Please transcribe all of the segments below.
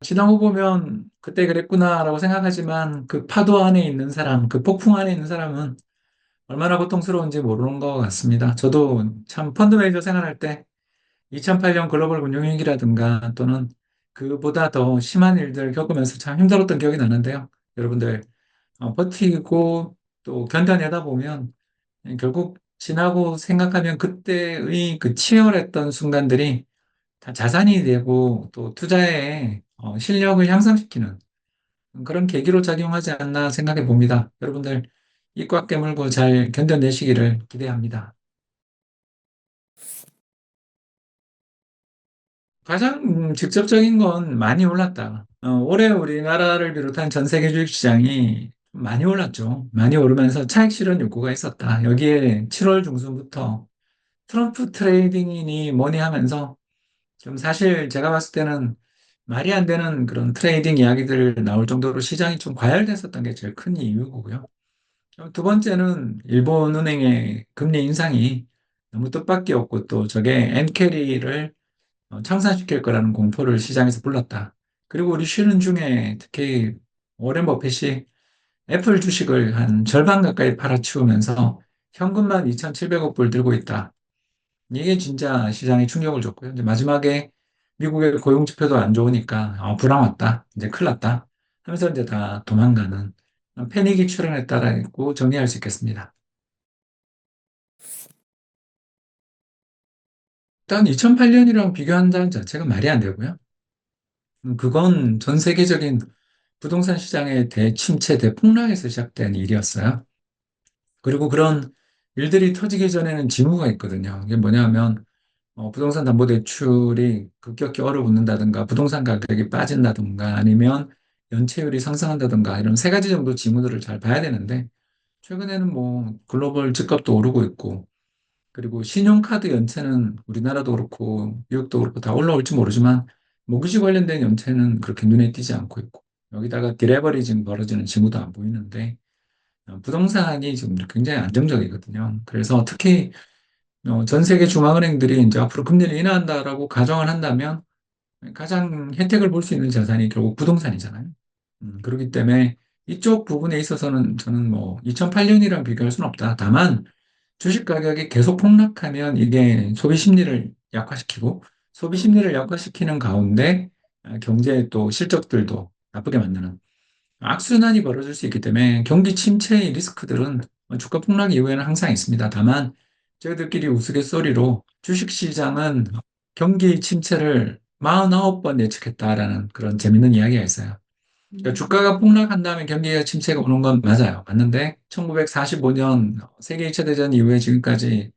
지나고 보면 그때 그랬구나라고 생각하지만 그 파도 안에 있는 사람, 그 폭풍 안에 있는 사람은 얼마나 고통스러운지 모르는 것 같습니다. 저도 참 펀드 매니저 생활할 때 2008년 글로벌 금융위기라든가 또는 그보다 더 심한 일들 겪으면서 참 힘들었던 기억이 나는데요. 여러분들 버티고 또 견뎌내다 보면 결국 지나고 생각하면 그때의 그 치열했던 순간들이 다 자산이 되고 또 투자의 실력을 향상시키는 그런 계기로 작용하지 않나 생각해 봅니다. 여러분들 입 꽉 깨물고 잘 견뎌내시기를 기대합니다. 가장 직접적인 건 많이 올랐다. 올해 우리나라를 비롯한 전 세계 주식시장이 많이 올랐죠. 많이 오르면서 차익 실현 욕구가 있었다. 여기에 7월 중순부터 트럼프 트레이딩이니 뭐니 하면서 좀 사실 제가 봤을 때는 말이 안 되는 그런 트레이딩 이야기들 나올 정도로 시장이 좀 과열됐었던 게 제일 큰 이유고요. 두 번째는 일본은행의 금리 인상이 너무 뜻밖이었고 또 저게 엔캐리를 청산시킬 거라는 공포를 시장에서 불렀다. 그리고 우리 쉬는 중에 특히 워렌 버핏이 애플 주식을 한 절반 가까이 팔아치우면서 현금만 2,700억 불 들고 있다. 이게 진짜 시장에 충격을 줬고요. 이제 마지막에 미국의 고용 지표도 안 좋으니까 불황 왔다. 이제 큰일 났다. 하면서 이제 다 도망가는 패닉이 출현했다라고 정리할 수 있겠습니다. 일단 2008년이랑 비교한다는 자체가 말이 안 되고요. 그건 전 세계적인 부동산 시장의 대침체, 대폭락에서 시작된 일이었어요. 그리고 그런 일들이 터지기 전에는 징후가 있거든요. 이게 뭐냐면 부동산 담보대출이 급격히 얼어붙는다든가 부동산 가격이 빠진다든가 아니면 연체율이 상승한다든가 이런 세 가지 정도 징후들을 잘 봐야 되는데 최근에는 뭐 글로벌 집값도 오르고 있고 그리고 신용카드 연체는 우리나라도 그렇고 미국도 그렇고 다 올라올지 모르지만 모기지 관련된 연체는 그렇게 눈에 띄지 않고 있고 여기다가 디레버리징 벌어지는 징후도 안 보이는데 부동산이 지금 굉장히 안정적이거든요. 그래서 특히 전 세계 중앙은행들이 이제 앞으로 금리를 인하한다라고 가정을 한다면 가장 혜택을 볼 수 있는 자산이 결국 부동산이잖아요. 그렇기 때문에 이쪽 부분에 있어서는 저는 뭐 2008년이랑 비교할 수는 없다. 다만 주식 가격이 계속 폭락하면 이게 소비 심리를 약화시키고 소비 심리를 약화시키는 가운데 경제의 또 실적들도 나쁘게 만드는 악순환이 벌어질 수 있기 때문에 경기 침체의 리스크들은 주가 폭락 이후에는 항상 있습니다. 다만 저희들끼리 우스갯소리로 주식시장은 경기 침체를 49번 예측했다라는 그런 재밌는 이야기가 있어요. 그러니까 주가가 폭락한 다음에 경기가 침체가 오는 건 맞아요. 맞는데 1945년 세계 2차 대전 이후에 지금까지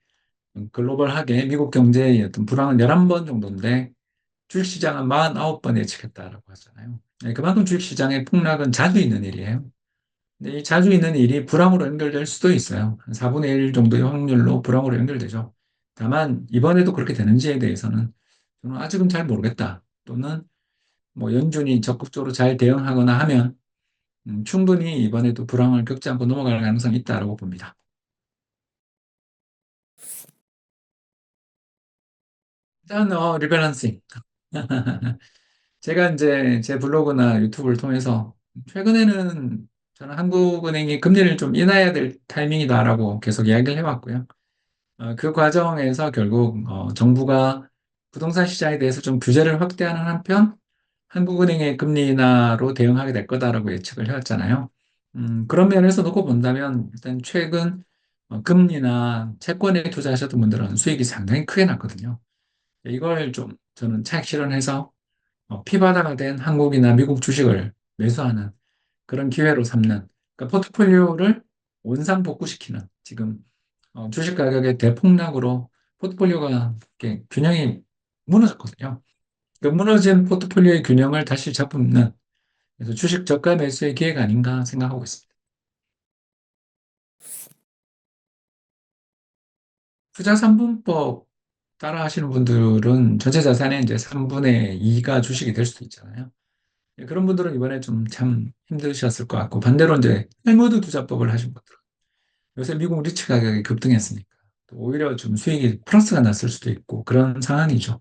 글로벌하게 미국 경제의 어떤 불황은 11번 정도인데 주식시장은 49번 예측했다라고 하잖아요. 네, 그만큼 주식시장의 폭락은 자주 있는 일이에요. 근데 이 자주 있는 일이 불황으로 연결될 수도 있어요. 한 4분의 1 정도의 확률로 불황으로 연결되죠. 다만 이번에도 그렇게 되는지에 대해서는 저는 아직은 잘 모르겠다. 또는 뭐 연준이 적극적으로 잘 대응하거나 하면 충분히 이번에도 불황을 겪지 않고 넘어갈 가능성이 있다고 봅니다. 일단 리밸런싱. 제가 이제 제 블로그나 유튜브를 통해서 최근에는 저는 한국은행이 금리를 좀 인하해야 될 타이밍이다라고 계속 이야기를 해왔고요. 그 과정에서 결국 정부가 부동산 시장에 대해서 좀 규제를 확대하는 한편 한국은행의 금리 인하로 대응하게 될 거다라고 예측을 해왔잖아요. 그런 면에서 놓고 본다면 일단 최근 금리나 채권에 투자하셨던 분들은 수익이 상당히 크게 났거든요. 이걸 좀 저는 차익 실현해서 피바다가 된 한국이나 미국 주식을 매수하는 그런 기회로 삼는 그러니까 포트폴리오를 원상복구시키는 지금 주식 가격의 대폭락으로 포트폴리오가 이렇게 균형이 무너졌거든요. 그 무너진 포트폴리오의 균형을 다시 잡는 그래서 주식 저가 매수의 기회가 아닌가 생각하고 있습니다. 투자 3분법 따라 하시는 분들은 전체 자산의 이제 3분의 2가 주식이 될 수도 있잖아요. 그런 분들은 이번에 좀 참 힘드셨을 것 같고 반대로 이제 헬머드 투자법을 하신 분들은 요새 미국 리츠 가격이 급등했으니까 또 오히려 좀 수익이 플러스가 났을 수도 있고 그런 상황이죠.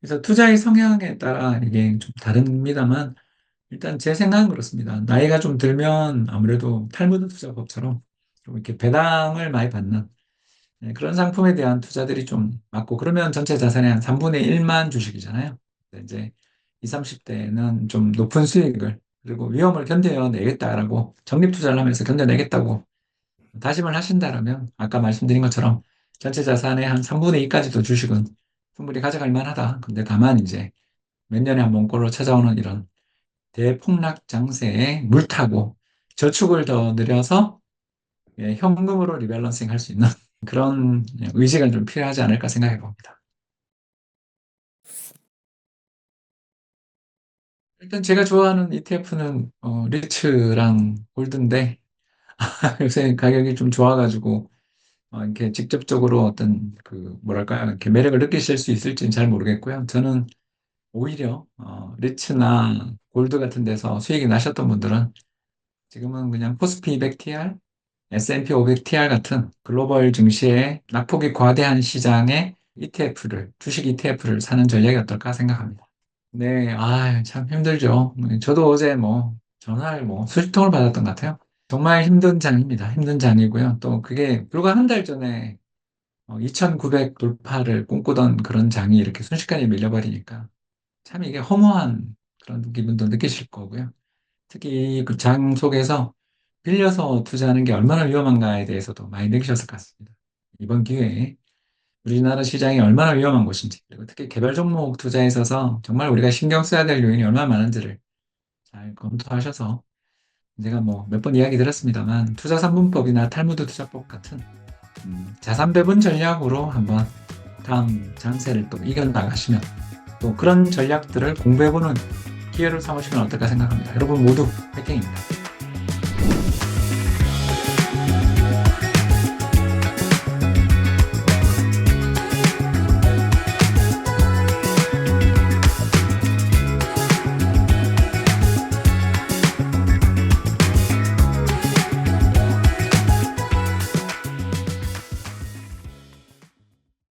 그래서 투자의 성향에 따라 이게 좀 다릅니다만, 일단 제 생각은 그렇습니다. 나이가 좀 들면 아무래도 탈무드 투자법처럼 좀 이렇게 배당을 많이 받는 그런 상품에 대한 투자들이 좀 많고, 그러면 전체 자산의 한 3분의 1만 주식이잖아요. 근데 이제 20, 30대는 좀 높은 수익을, 그리고 위험을 견뎌내겠다라고, 적립 투자를 하면서 견뎌내겠다고 다짐을 하신다라면, 아까 말씀드린 것처럼 전체 자산의 한 3분의 2까지도 주식은 충분히 가져갈 만하다. 근데 다만 이제 몇 년에 한 번 꼴로 찾아오는 이런 대폭락 장세에 물타고 저축을 더 늘려서 현금으로 리밸런싱 할 수 있는 그런 의지가 좀 필요하지 않을까 생각해 봅니다. 일단 제가 좋아하는 ETF는 리츠랑 골드인데 요새 가격이 좀 좋아가지고 이렇게 직접적으로 어떤 그 뭐랄까요, 이렇게 매력을 느끼실 수 있을지는 잘 모르겠고요. 저는 오히려 리츠나 골드 같은 데서 수익이 나셨던 분들은 지금은 그냥 코스피 200TR, S&P 500TR 같은 글로벌 증시의 낙폭이 과대한 시장의 ETF를, 주식 ETF를 사는 전략이 어떨까 생각합니다. 네, 참 힘들죠. 저도 어제 전화를 수십 통을 받았던 것 같아요. 정말 힘든 장입니다. 힘든 장이고요. 또 그게 불과 한 달 전에 2,900 돌파를 꿈꾸던 그런 장이 이렇게 순식간에 밀려버리니까 참 이게 허무한 그런 기분도 느끼실 거고요. 특히 그 장 속에서 빌려서 투자하는 게 얼마나 위험한가에 대해서도 많이 느끼셨을 것 같습니다. 이번 기회에 우리나라 시장이 얼마나 위험한 곳인지, 그리고 특히 개별 종목 투자에 있어서 정말 우리가 신경 써야 될 요인이 얼마나 많은지를 잘 검토하셔서, 제가 몇 번 이야기 드렸습니다만 투자 3분법이나 탈무드 투자법 같은 자산 배분 전략으로 한번 다음 장세를 또 이겨나가시면, 또 그런 전략들을 공부해보는 기회를 삼으시면 어떨까 생각합니다. 여러분 모두 화이팅입니다.